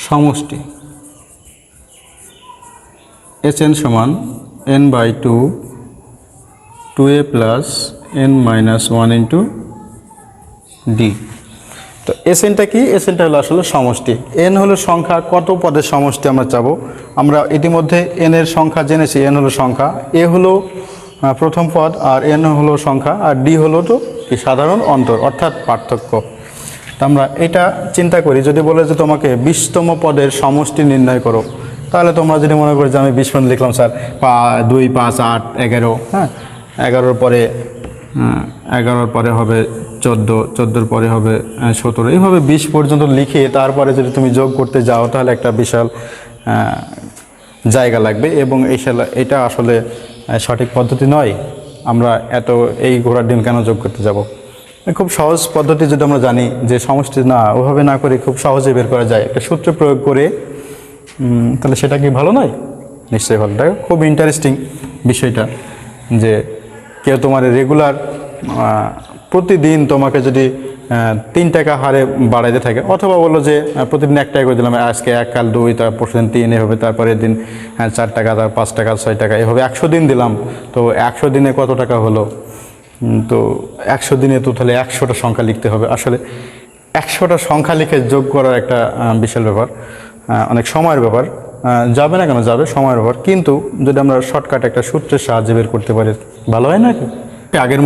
সমষ্টি Sn সমান n/2 2a plus n minus 1 into D. তো Snটা কি? Snটা হলো আসলে সমষ্টি। n হলো সংখ্যা, কত পদের সমষ্টি আমরা চাবো। আমরা ইতিমধ্যে n এর সংখ্যা জেনেছি, n হলো সংখ্যা, a হলো প্রথম পদ, আর n হলো সংখ্যা, আর d হলো তো কি সাধারণ অন্তর অর্থাৎ পার্থক্য। তো আমরা এটা চিন্তা করি, যদি বলে যে তোমাকে 20তম পদের সমষ্টি নির্ণয় করো, তাহলে তোমরা যদি মনে করো যে আমি 20 পর্যন্ত লিখলাম স্যার, 2 5 8 11, হ্যাঁ 11-র পরে 11-র পরে হবে 14, 14-র পরে হবে 17, এইভাবে 20 পর্যন্ত লিখে তারপরে যদি তুমি যোগ করতে যাও তাহলে একটা বিশাল জায়গা লাগবে, এবং এটা আসলে সঠিক পদ্ধতি নয়। আমরা এই ঘোড়ার ডিম কেন যোগ করতে যাব? খুব সহজ পদ্ধতি যদি আমরা জানি যে সমষ্টি না, ওভাবে না করে খুব সহজে বের করা যায় একটা সূত্র প্রয়োগ করে, তাহলে সেটা কি ভালো নয়? নিশ্চয়ই ভালো। দেখো খুব ইন্টারেস্টিং বিষয়টা, যে কেউ তোমার রেগুলার প্রতিদিন তোমাকে যদি 3 টাকা হারে বাড়াইতে থাকে, অথবা বললো যে প্রতিদিন 1 টাকা করে দিলাম, আজকে 1, কাল 2, তার পরশুদিন 3 এভাবে, তারপরের দিন 4 টাকা, তার 5 টাকা, 6 টাকা, এভাবে 100 দিন দিলাম। তো 100 দিনে কত টাকা হলো? তো 100 দিনে তো তাহলে 100টা সংখ্যা লিখতে হবে। আসলে 100টা সংখ্যা লিখে যোগ করার একটা বিশাল ব্যাপার, অনেক সময়ের ব্যাপার। যাবে না কেন? যাবে, সময়ের ব্যাপার। কিন্তু যদি আমরা শর্টকাট একটা সূত্রের সাহায্যে বের করতে পারি, ভালো হয় না কি? আগের